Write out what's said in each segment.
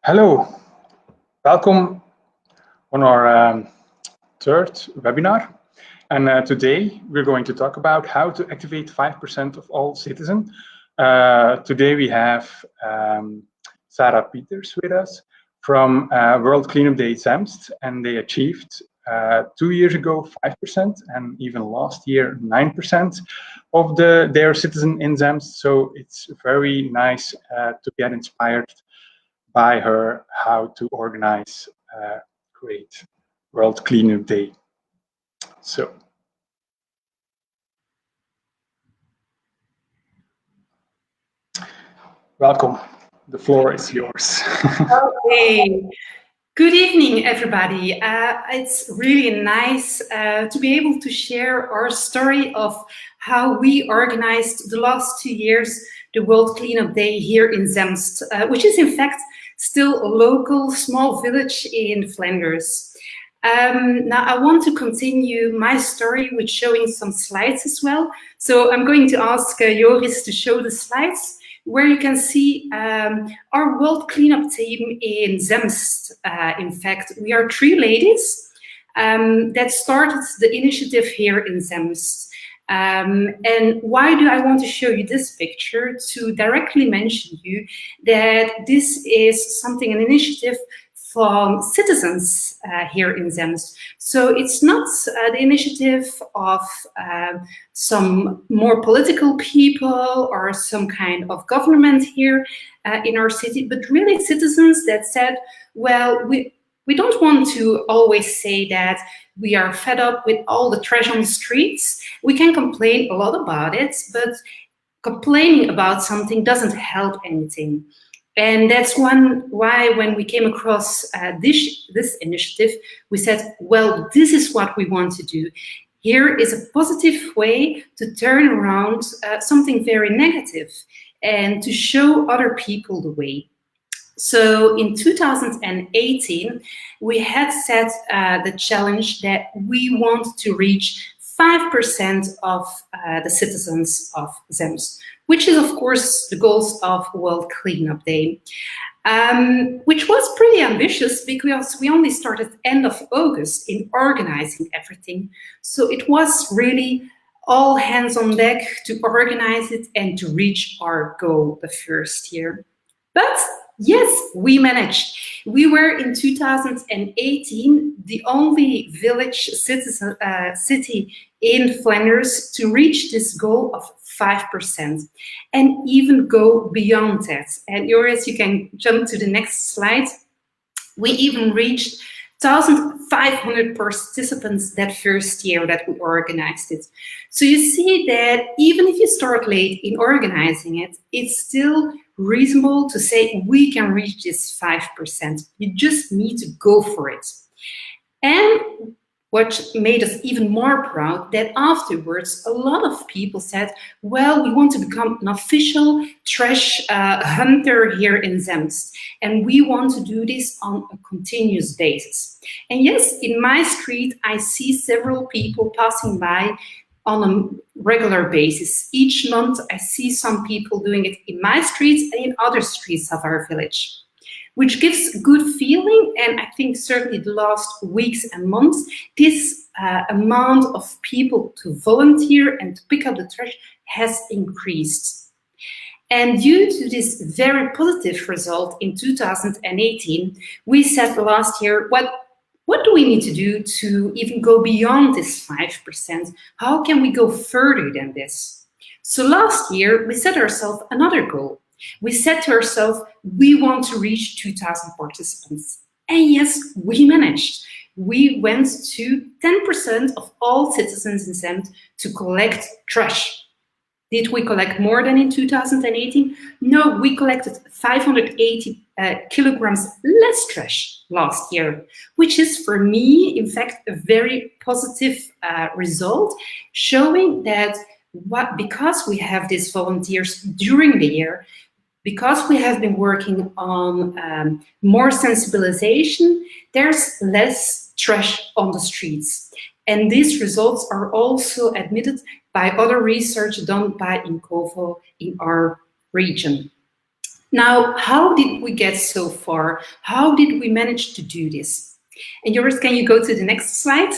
Hello, welcome on our third webinar. And today we're going to talk about how to activate 5% of all citizens. Today we have Sarah Peters with us from World Cleanup Day Zemst, and they achieved 2 years ago 5% and even last year 9% of their citizen in Zemst. So it's very nice to get inspired by her how to organize a great World Cleanup Day. So, welcome. The floor is yours. Okay. Good evening, everybody. It's really nice to be able to share our story of how we organized the last 2 years the World Cleanup Day here in Zemst, which is in fact still a local small village in Flanders. Now I want to continue my story with showing some slides as well. So I'm going to ask Joris to show the slides, where you can see our World Cleanup team in Zemst. In fact, we are 3 ladies that started the initiative here in Zemst. And why do I want to show you this picture? To directly mention you that this is an initiative from citizens here in Zemst. So it's not the initiative of some more political people or some kind of government here in our city, but really citizens that said, well, we don't want to always say that we are fed up with all the trash on the streets. We can complain a lot about it, but complaining about something doesn't help anything. And that's why when we came across this initiative, we said, well, this is what we want to do. Here is a positive way to turn around something very negative and to show other people the way. So in 2018, we had set the challenge that we want to reach 5% of the citizens of Zemst, which is, of course, the goals of World Cleanup Day, which was pretty ambitious because we only started end of August in organizing everything. So it was really all hands on deck to organize it and to reach our goal the first year. But yes, we managed. We were in 2018 the only village city in Flanders to reach this goal of 5% and even go beyond that. And Joris, you can jump to the next slide. We even reached 1,500 participants that first year that we organized it. So you see that even if you start late in organizing it, it's still reasonable to say we can reach this 5%. You just need to go for it. And what made us even more proud that afterwards a lot of people said, well, we want to become an official trash hunter here in Zemst, and we want to do this on a continuous basis. And yes, in my street I see several people passing by on a regular basis. Each month I see some people doing it in my streets and in other streets of our village, which gives a good feeling. And I think certainly the last weeks and months, this amount of people to volunteer and to pick up the trash has increased. And due to this very positive result in 2018, we said last year, what do we need to do to even go beyond this 5%? How can we go further than this? So last year, we set ourselves another goal. We said to ourselves, we want to reach 2,000 participants. And yes, we managed. We went to 10% of all citizens in Zemst to collect trash. Did we collect more than in 2018? No, we collected 580 kilograms less trash last year, which is for me, in fact, a very positive result, showing that because we have these volunteers during the year, because we have been working on more sensibilization, there's less trash on the streets. And these results are also admitted by other research done by Incovo in our region. Now, how did we get so far? How did we manage to do this? And Joris, can you go to the next slide?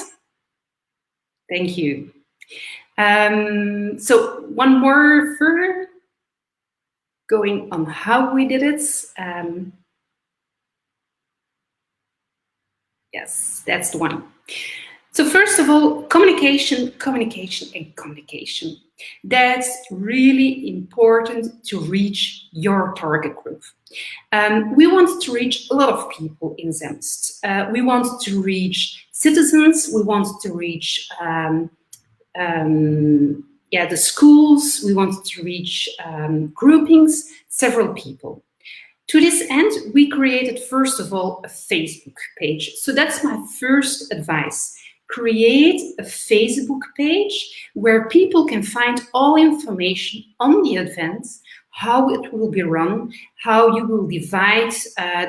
Thank you. So one more further, going on how we did it. Yes, that's the one. So first of all, communication, communication, and communication. That's really important to reach your target group. We want to reach a lot of people in Zemst. We want to reach citizens. We want to reach the schools. We want to reach groupings, several people. To this end, we created, first of all, a Facebook page. So that's my first advice. Create a Facebook page where people can find all information on the event, how it will be run, how you will divide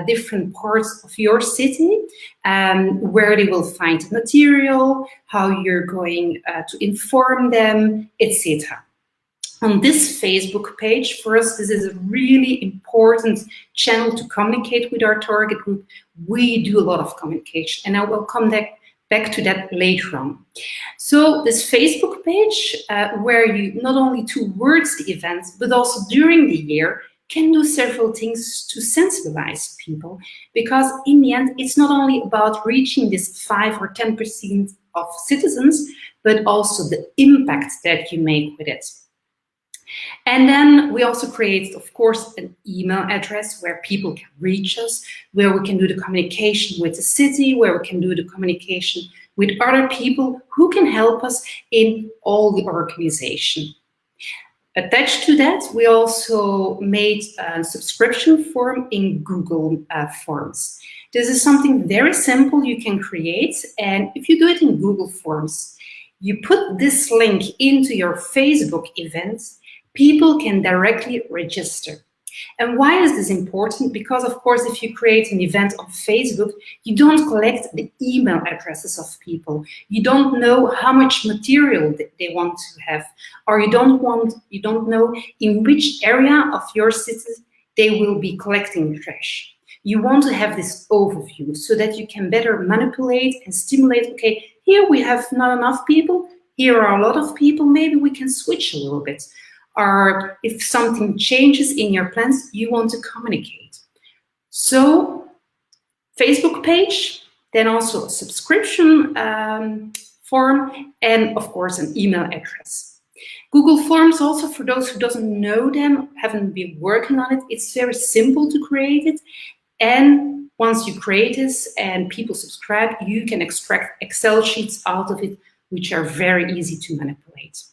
different parts of your city, where they will find material, how you're going to inform them, etc. On this Facebook page, for us, this is a really important channel to communicate with our target group. We do a lot of communication, and I will come back to that later on. So this Facebook page, where you not only towards the event, but also during the year, can do several things to sensibilize people, because in the end, it's not only about reaching this 5 or 10% of citizens, but also the impact that you make with it. And then we also created, of course, an email address where people can reach us, where we can do the communication with the city, where we can do the communication with other people who can help us in all the organization. Attached to that, we also made a subscription form in Google Forms. This is something very simple you can create, and if you do it in Google Forms, you put this link into your Facebook event, people can directly register. And why is this important? Because, of course, if you create an event on Facebook, you don't collect the email addresses of people. You don't know how much material they want to have, or you don't know in which area of your city they will be collecting trash. You want to have this overview so that you can better manipulate and stimulate. Okay, here we have not enough people. Here are a lot of people. Maybe we can switch a little bit. Or if something changes in your plans, you want to communicate. So, Facebook page, then also a subscription form, and of course an email address. Google Forms also, for those who doesn't know them, haven't been working on it, it's very simple to create it. And once you create this and people subscribe, you can extract Excel sheets out of it, which are very easy to manipulate.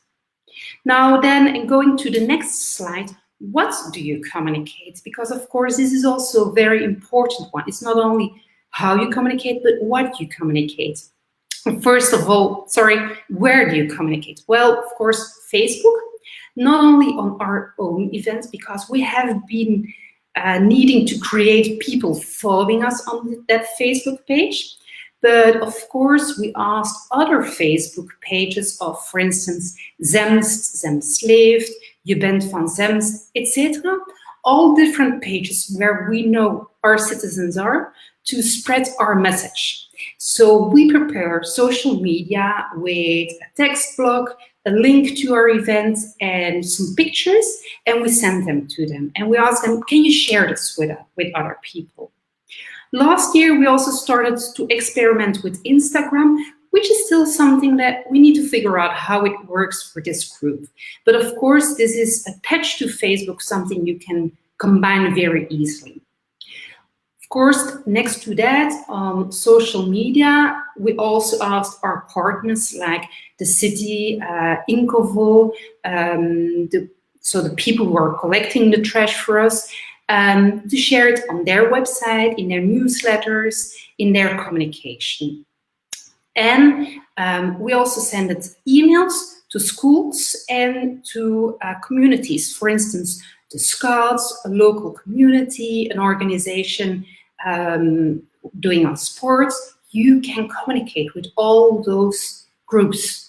Now then, going to the next slide, what do you communicate? Because of course, this is also a very important one. It's not only how you communicate, but what you communicate. First of all, where do you communicate? Well, of course, Facebook, not only on our own events, because we have been needing to create people following us on that Facebook page. But of course, we asked other Facebook pages of, for instance, Zemst, Zemst leeft, Je bent van Zemst, etc. All different pages where we know our citizens are to spread our message. So we prepare social media with a text blog, a link to our events, and some pictures, and we send them to them. And we ask them, can you share this with other people? Last year, we also started to experiment with Instagram, which is still something that we need to figure out how it works for this group. But of course, this is attached to Facebook, something you can combine very easily. Of course, next to that, on social media, we also asked our partners like the city, Inkovo, so the people who are collecting the trash for us, to share it on their website, in their newsletters, in their communication. And we also send emails to schools and to communities. For instance, the Scouts, a local community, an organization doing on sports. You can communicate with all those groups.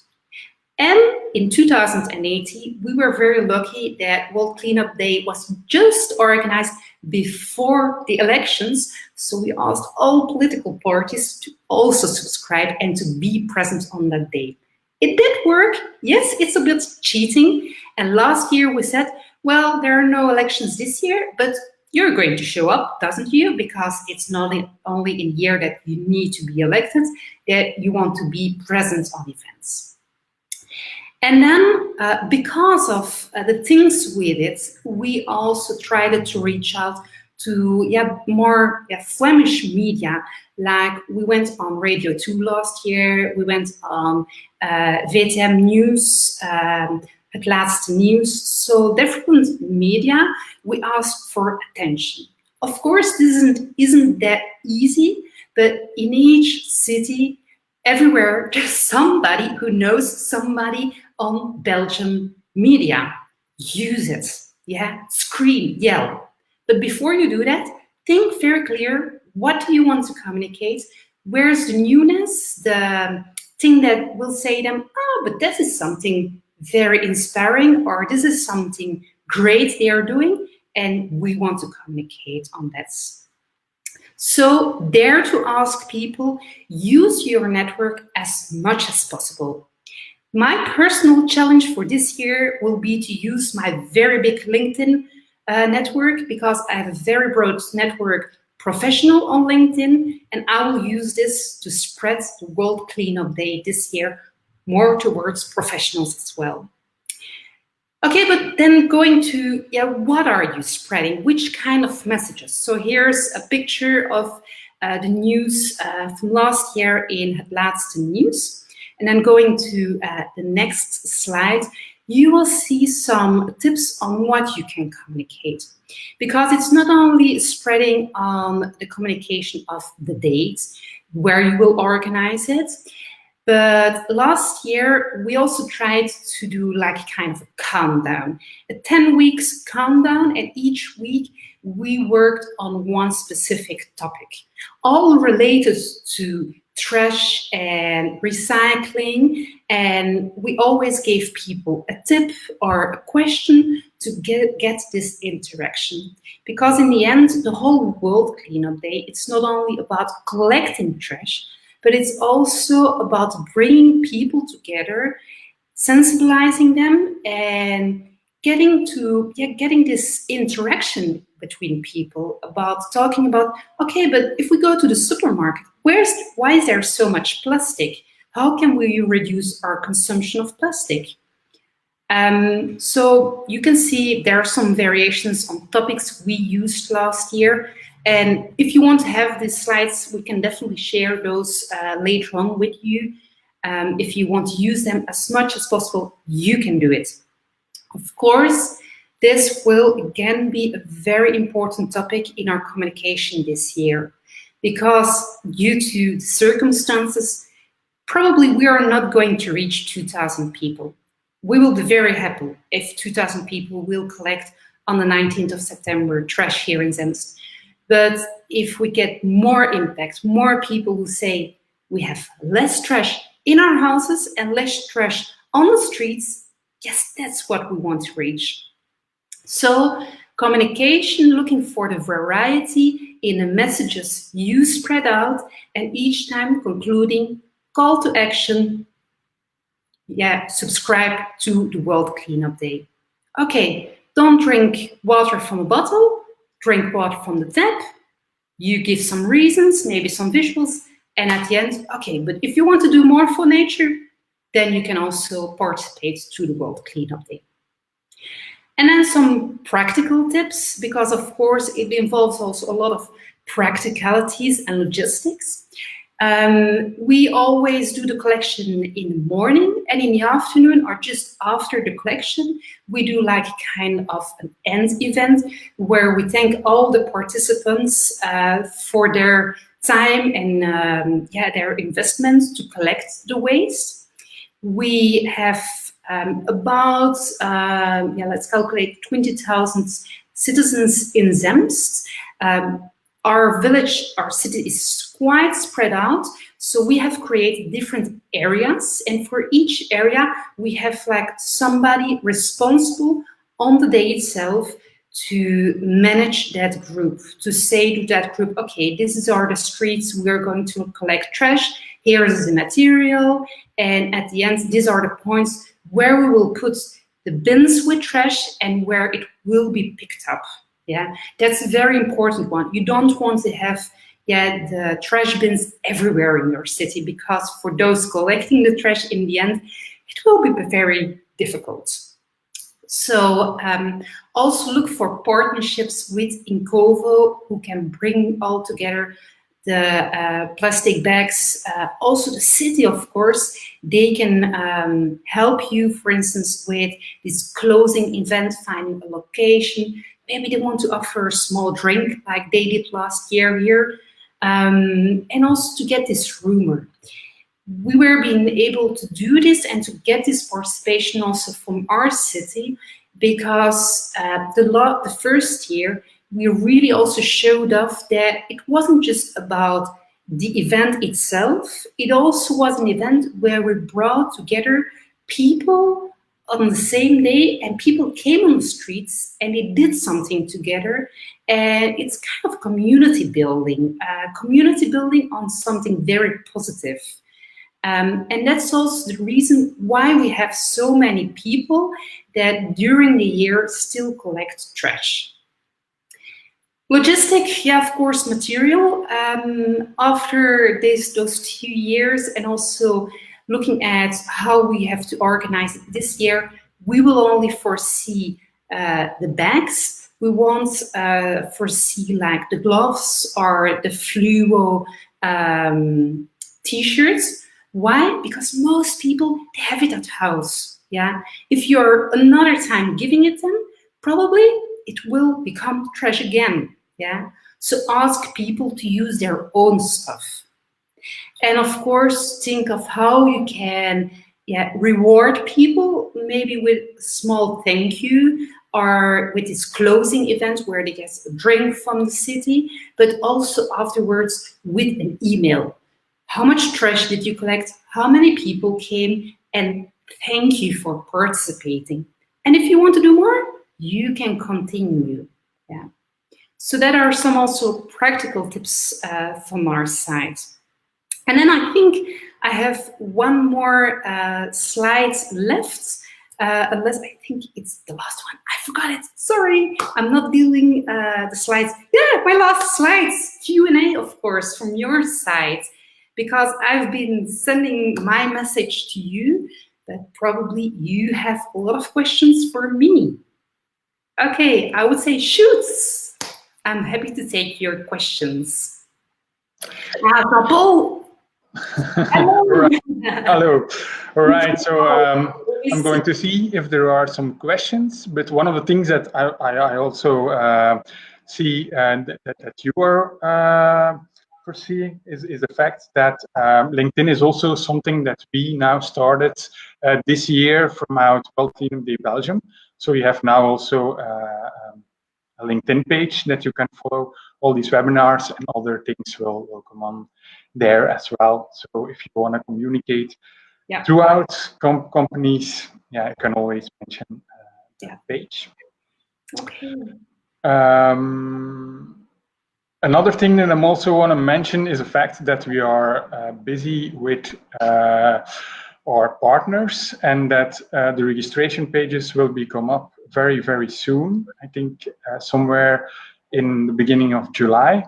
And in 2018, we were very lucky that World Cleanup Day was just organized before the elections. So we asked all political parties to also subscribe and to be present on that day. It did work. Yes, it's a bit cheating. And last year we said, well, there are no elections this year, but you're going to show up, doesn't you? Because it's not only in year that you need to be elected, that you want to be present on events. And then because of the things we did, we also tried to reach out to more Flemish media. Like we went on Radio 2 last year, we went on VTM News, Het Laatste Nieuws, so different media. We asked for attention. Of course, this isn't that easy, but in each city, everywhere, there's somebody who knows somebody on Belgian media. Use it, scream, yell. But before you do that, think very clear, what do you want to communicate? Where's the newness, the thing that will say them, oh, but this is something very inspiring, or this is something great they are doing, and we want to communicate on that. So dare to ask people, use your network as much as possible. My personal challenge for this year will be to use my very big LinkedIn network, because I have a very broad network professional on LinkedIn, and I will use this to spread the World Cleanup Day this year more towards professionals as well. Okay, but then going to, what are you spreading? Which kind of messages? So here's a picture of the news from last year in Het Laatste Nieuws. And then going to the next slide, you will see some tips on what you can communicate. Because it's not only spreading on the communication of the dates, where you will organize it, but last year, we also tried to do like kind of a countdown, a 10 weeks countdown, and each week we worked on one specific topic, all related to trash and recycling, and we always gave people a tip or a question to get this interaction. Because in the end, the whole World Cleanup Day, it's not only about collecting trash, but it's also about bringing people together, sensibilizing them, and getting this interaction between people, about talking about, okay, but if we go to the supermarket, why is there so much plastic? How can we reduce our consumption of plastic? So you can see there are some variations on topics we used last year. And if you want to have these slides, we can definitely share those later on with you. If you want to use them as much as possible, you can do it. Of course, this will again be a very important topic in our communication this year, because due to the circumstances, probably we are not going to reach 2,000 people. We will be very happy if 2,000 people will collect on the 19th of September trash here in Zemst. But if we get more impact, more people who say we have less trash in our houses and less trash on the streets, yes, that's what we want to reach. So communication, looking for the variety in the messages you spread out, and each time concluding, call to action, subscribe to the World Cleanup Day. Okay, don't drink water from a bottle. Drink water from the tap, you give some reasons, maybe some visuals, and at the end, okay, but if you want to do more for nature, then you can also participate to the World Cleanup Day. And then some practical tips, because of course it involves also a lot of practicalities and logistics. We always do the collection in the morning, and in the afternoon, or just after the collection, we do like kind of an end event where we thank all the participants for their time and their investment to collect the waste. We have about, let's calculate 20,000 citizens in Zemst. Our village, our city is quite spread out, so we have created different areas, and for each area we have like somebody responsible on the day itself to manage that group, to say to that group, okay, these are the streets we're going to collect trash, here is the material, and at the end, these are the points where we will put the bins with trash and where it will be picked up. Yeah, that's a very important one. You don't want to have the trash bins everywhere in your city, because for those collecting the trash in the end, it will be very difficult. So also look for partnerships with Incovo, who can bring all together the plastic bags. Also the city, of course, they can help you, for instance, with this closing event, finding a location. Maybe they want to offer a small drink like they did last year here. And also to get this rumor. We were being able to do this and to get this participation also from our city, because the first year we really also showed off that it wasn't just about the event itself, it also was an event where we brought together people on the same day, and people came on the streets and they did something together. And it's kind of community building on something very positive. And that's also the reason why we have so many people that during the year still collect trash. Logistic, yeah, of course, material. After those 2 years, and also looking at how we have to organize it this year, we will only foresee the bags. We won't foresee like the gloves or the fluo t-shirts. Why? Because most people, they have it at house. Yeah. If you're another time giving it them, probably it will become trash again. Yeah. So ask people to use their own stuff. And of course, think of how you can reward people, maybe with a small thank you, or with this closing event where they get a drink from the city, but also afterwards with an email. How much trash did you collect? How many people came? And thank you for participating. And if you want to do more, you can continue. Yeah. So that are some also practical tips from our side. And then I think I have one more slide left, unless I think it's the last one. I forgot it. Sorry, I'm not dealing the slides. Yeah, my last slides, Q&A, of course, from your side, because I've been sending my message to you, but probably you have a lot of questions for me. Okay, I would say shoot. I'm happy to take your questions. Paul. Hello. Hello. All right. So I'm going to see if there are some questions. But one of the things that I also see that you are foreseeing is the fact that LinkedIn is also something that we now started this year from our World Cleanup Day Belgium. So we have now also a LinkedIn page that you can follow. All these webinars and other things will come on there as well. So if you want to communicate throughout companies, you can always mention that page. Okay. Another thing that I'm also want to mention is the fact that we are busy with our partners, and that the registration pages will become up very, very soon. I think somewhere in the beginning of July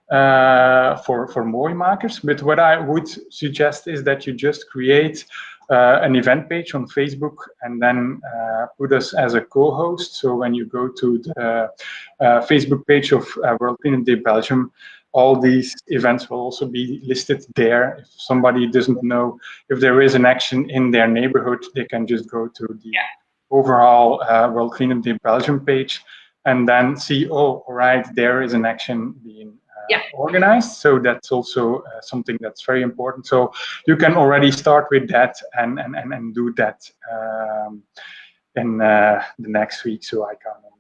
for Mooimakers. But what I would suggest is that you just create an event page on Facebook and then put us as a co-host. So when you go to the Facebook page of World Cleanup Day Belgium, all these events will also be listed there. If somebody doesn't know if there is an action in their neighborhood, they can just go to the overall World Cleanup Day Belgium page and then see, oh, all right, there is an action being organized. So that's also something that's very important. So you can already start with that and do that in the next week. So I count on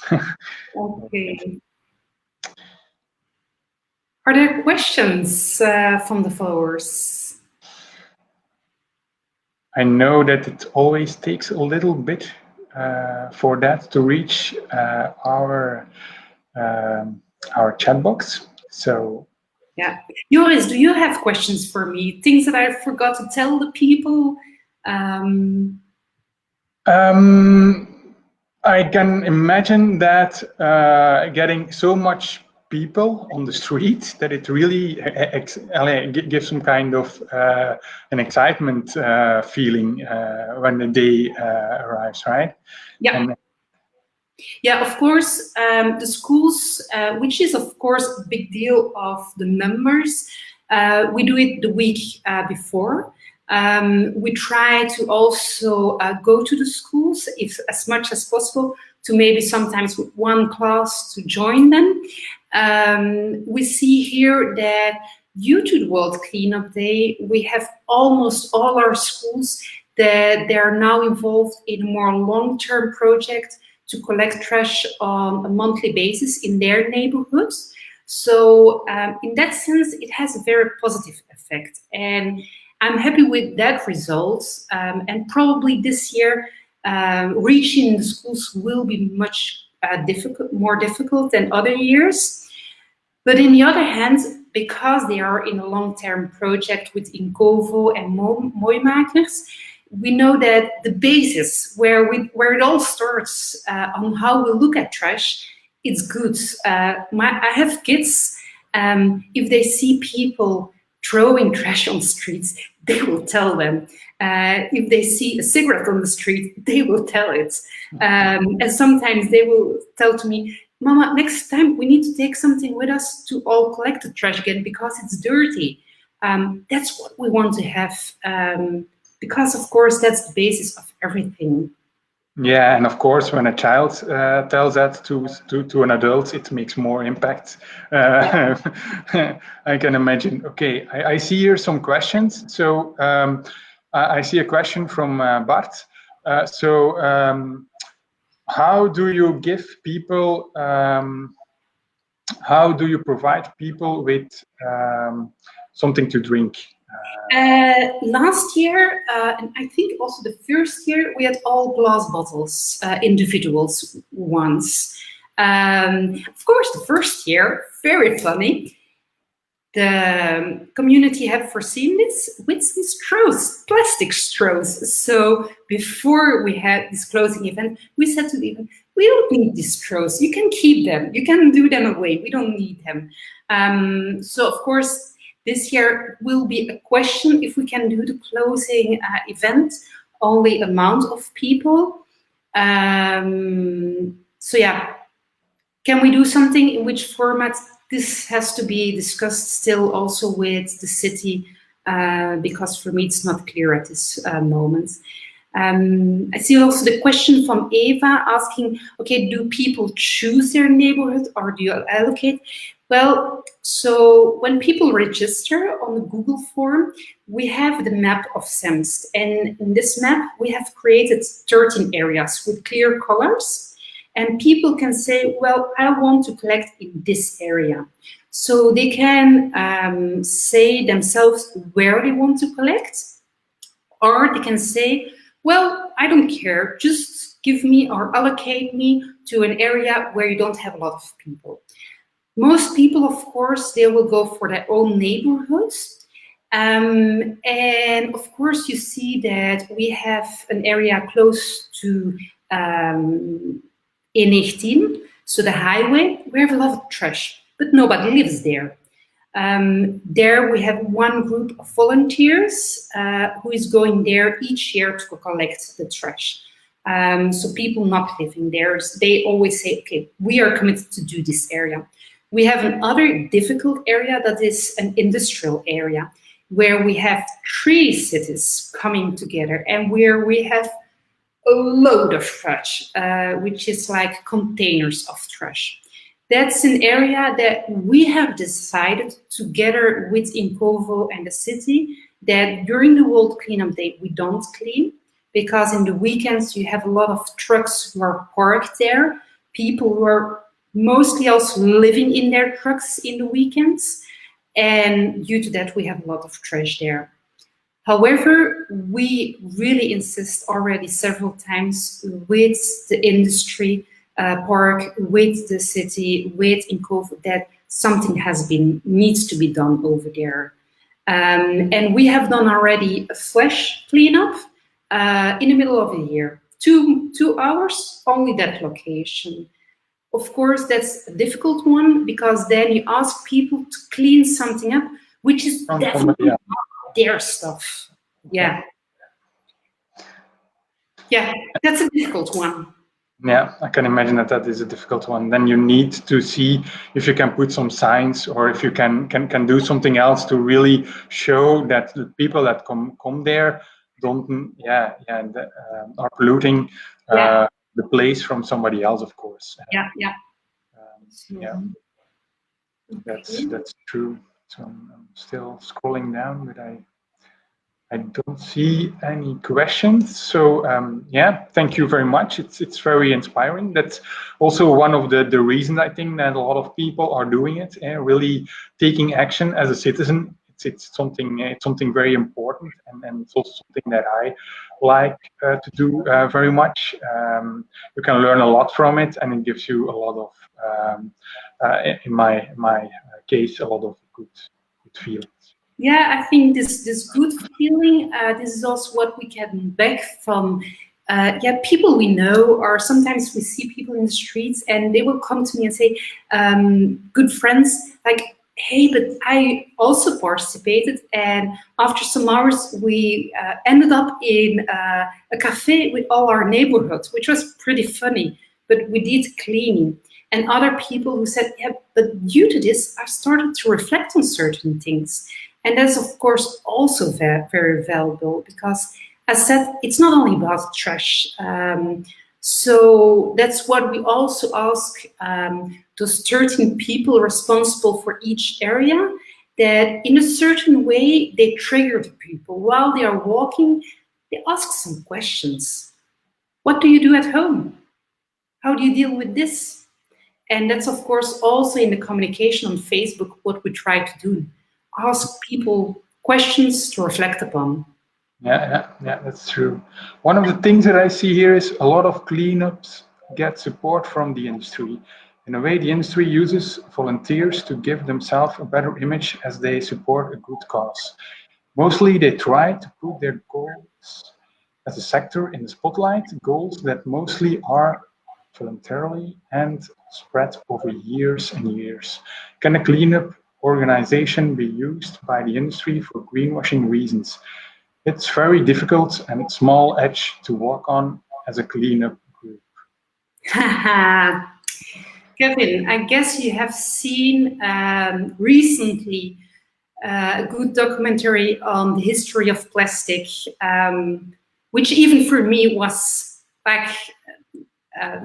that. Okay. Are there questions from the followers? I know that it always takes a little bit for that to reach our chat box. So, yeah, Joris, do you have questions for me? Things that I forgot to tell the people? I can imagine that getting so much people on the street that it really gives some kind of an excitement feeling when the day arrives, right? Yeah. And yeah, of course, the schools, which is of course a big deal of the numbers, we do it the week before. We try to also go to the schools if as much as possible, to maybe sometimes with one class to join them. We see here that due to the World Cleanup Day, we have almost all our schools that they are now involved in a more long-term project to collect trash on a monthly basis in their neighborhoods. So in that sense, it has a very positive effect. And I'm happy with that result. And probably this year, reaching the schools will be much more difficult than other years. But on the other hand, because they are in a long-term project with Incovo and Mooimakers, we know that the basis where it all starts on how we look at trash, it's good. I have kids. If they see people throwing trash on streets, they will tell them. If they see a cigarette on the street, they will tell it. And sometimes they will tell to me, Mama, next time we need to take something with us to all collect the trash again because it's dirty. That's what we want to have. Because of course that's the basis of everything. yeah, and of course, when a child tells that to an adult, it makes more impact. I can imagine. Okay, I see here some questions. So I see a question from Bart. How do you give people? How do you provide people with something to drink? Last year, and I think also the first year, we had all glass bottles, individuals ones. Of course, the first year, very funny. The community had foreseen this with some straws, plastic straws. So before we had this closing event, we said to them, we don't need these straws. You can keep them. You can do them away. We don't need them. So of course, this year will be a question if we can do the closing event, only amount of people. So yeah, can we do something in which format? This has to be discussed still also with the city, because for me it's not clear at this moment. I see also the question from Eva asking, okay, do people choose their neighborhood or do you allocate? Well, so when people register on the Google form, we have the map of Zemst. And in this map, we have created 13 areas with clear colors. And people can say, well, I want to collect in this area. So they can say themselves where they want to collect, or they can say, well, I don't care, just give me or allocate me to an area where you don't have a lot of people. Most people, of course, they will go for their own neighborhoods. And of course, you see that we have an area close to E19, so the highway. We have a lot of trash, but nobody lives there. There we have one group of volunteers who is going there each year to collect the trash. So people not living there, they always say, okay, we are committed to do this area. We have another difficult area that is an industrial area where we have 3 cities coming together and where we have a load of trash, which is like containers of trash. That's an area that we have decided together with Incovo and the city that during the World Cleanup Day, we don't clean, because in the weekends you have a lot of trucks who are parked there, people who are mostly also living in their trucks in the weekends. And due to that, we have a lot of trash there. However, we really insist already several times with the industry park, with the city, with Eindhoven, that something needs to be done over there. And we have done already a flash cleanup in the middle of the year. 2 hours, only that location. Of course, that's a difficult one, because then you ask people to clean something up, which is definitely not their stuff. Yeah. Yeah, that's a difficult one. Yeah, I can imagine that is a difficult one. Then you need to see if you can put some signs, or if you can do something else to really show that the people that come there don't are polluting the place from somebody else, of course. Yeah. Yeah, Okay. that's true. So I'm still scrolling down, but I don't see any questions. So yeah, thank you very much. It's very inspiring. That's also one of the reasons I think that a lot of people are doing it, really taking action as a citizen. It's something very important, and it's also something that I like to do very much. You can learn a lot from it, and it gives you a lot of, in my case, a lot of good feelings. Yeah, I think this good feeling, this is also what we get back from people we know, or sometimes we see people in the streets and they will come to me and say, good friends, like, hey, but I also participated, and after some hours we ended up in a cafe with all our neighborhood, which was pretty funny, but we did cleaning. And other people who said, yeah, but due to this, I started to reflect on certain things. And that's, of course, also very valuable, because, as said, it's not only about trash. So that's what we also ask those certain people responsible for each area, that in a certain way they trigger the people. While they are walking, they ask some questions. What do you do at home? How do you deal with this? And that's, of course, also in the communication on Facebook, what we try to do. Ask people questions to reflect upon. Yeah, that's true. One of the things that I see here is a lot of cleanups get support from the industry. In a way, the industry uses volunteers to give themselves a better image as they support a good cause. Mostly, they try to put their goals as a sector in the spotlight, goals that mostly are voluntarily and spread over years and years. Can a cleanup organization be used by the industry for greenwashing reasons? It's very difficult and small edge to walk on as a cleanup group. Kevin, I guess you have seen recently a good documentary on the history of plastic, which even for me was like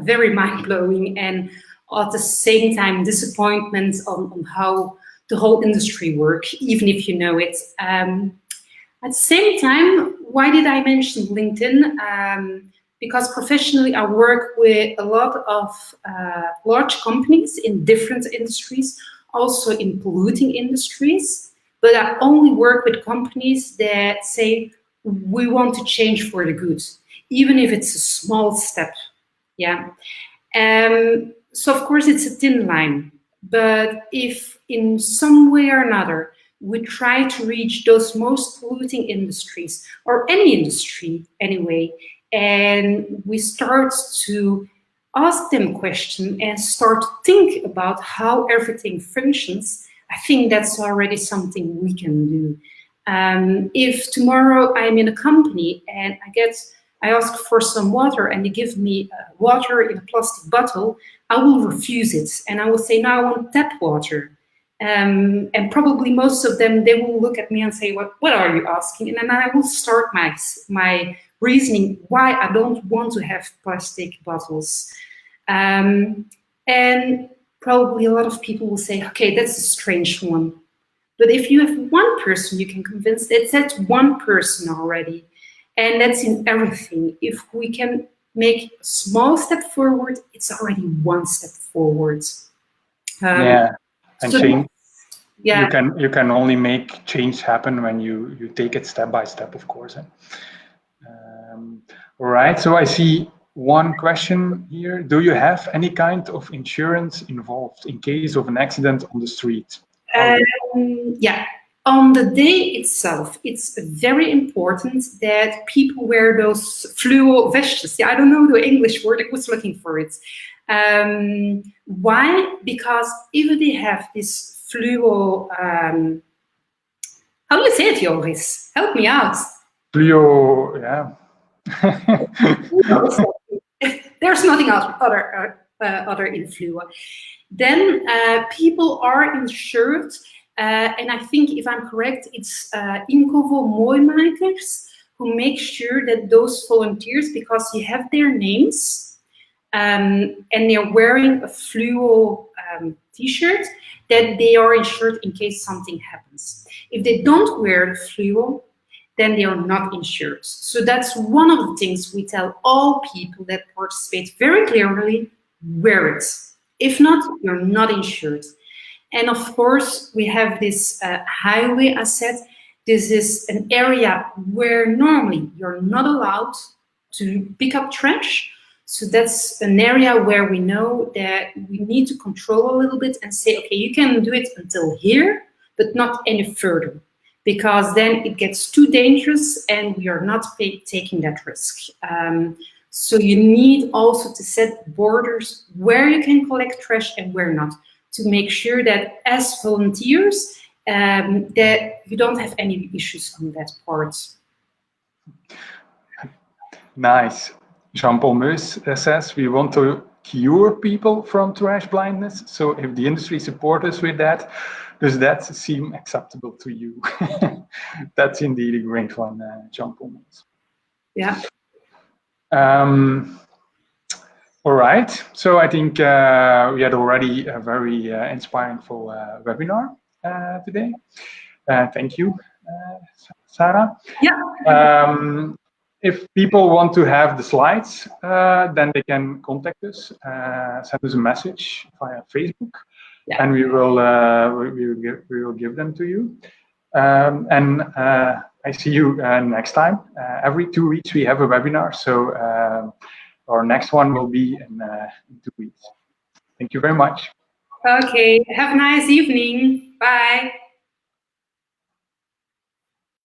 very mind-blowing, and at the same time disappointment on how the whole industry works, even if you know it. At the same time, why did I mention LinkedIn? Because professionally I work with a lot of large companies in different industries, also in polluting industries, but I only work with companies that say, we want to change for the good, even if it's a small step. Yeah. So of course it's a thin line, but if in some way or another we try to reach those most polluting industries, or any industry anyway, and we start to ask them questions and start to think about how everything functions, I think that's already something we can do. If tomorrow I'm in a company and I ask for some water and they give me water in a plastic bottle, I will refuse it. And I will say, no, I want tap water. And probably most of them, they will look at me and say, what are you asking? And then I will start my reasoning why I don't want to have plastic bottles. And probably a lot of people will say, okay, that's a strange one. But if you have one person you can convince, that's one person already. And that's in everything. If we can make a small step forward, it's already one step forward. Yeah, and so change. Yeah. you can only make change happen when you take it step by step, of course. All right. So I see one question here. Do you have any kind of insurance involved in case of an accident on the street? Yeah. On the day itself, it's very important that people wear those fluo vests. Yeah, I don't know the English word. I was looking for it. Why? Because if they have this fluo, how do you say it, Joris? Help me out. Fluo, yeah. There's nothing else other in fluo. Then people are insured, and I think, if I'm correct, it's Incovo Mooimakers who make sure that those volunteers, because you have their names and they're wearing a fluo t-shirt, that they are insured in case something happens. If they don't wear the fluo, then they are not insured. So that's one of the things we tell all people that participate very clearly: wear it. If not, you're not insured. And of course, we have this highway asset. This is an area where normally you're not allowed to pick up trash. So that's an area where we know that we need to control a little bit and say, okay, you can do it until here, but not any further, because then it gets too dangerous and we are not taking that risk. So you need also to set borders where you can collect trash and where not, to make sure that as volunteers, that you don't have any issues on that part. Nice. Jean-Paul Meus says we want to cure people from trash blindness. So if the industry supports us with that, does that seem acceptable to you? That's indeed a great one, Jean-Paul Meus. Yeah. All right. So I think we had already a very inspiring webinar today. Thank you, Sarah. Yeah. If people want to have the slides, then they can contact us, send us a message via Facebook, and we will give them to you. And I see you next time. Every 2 weeks we have a webinar, so our next one will be in 2 weeks. Thank you very much. Okay. Have a nice evening. Bye.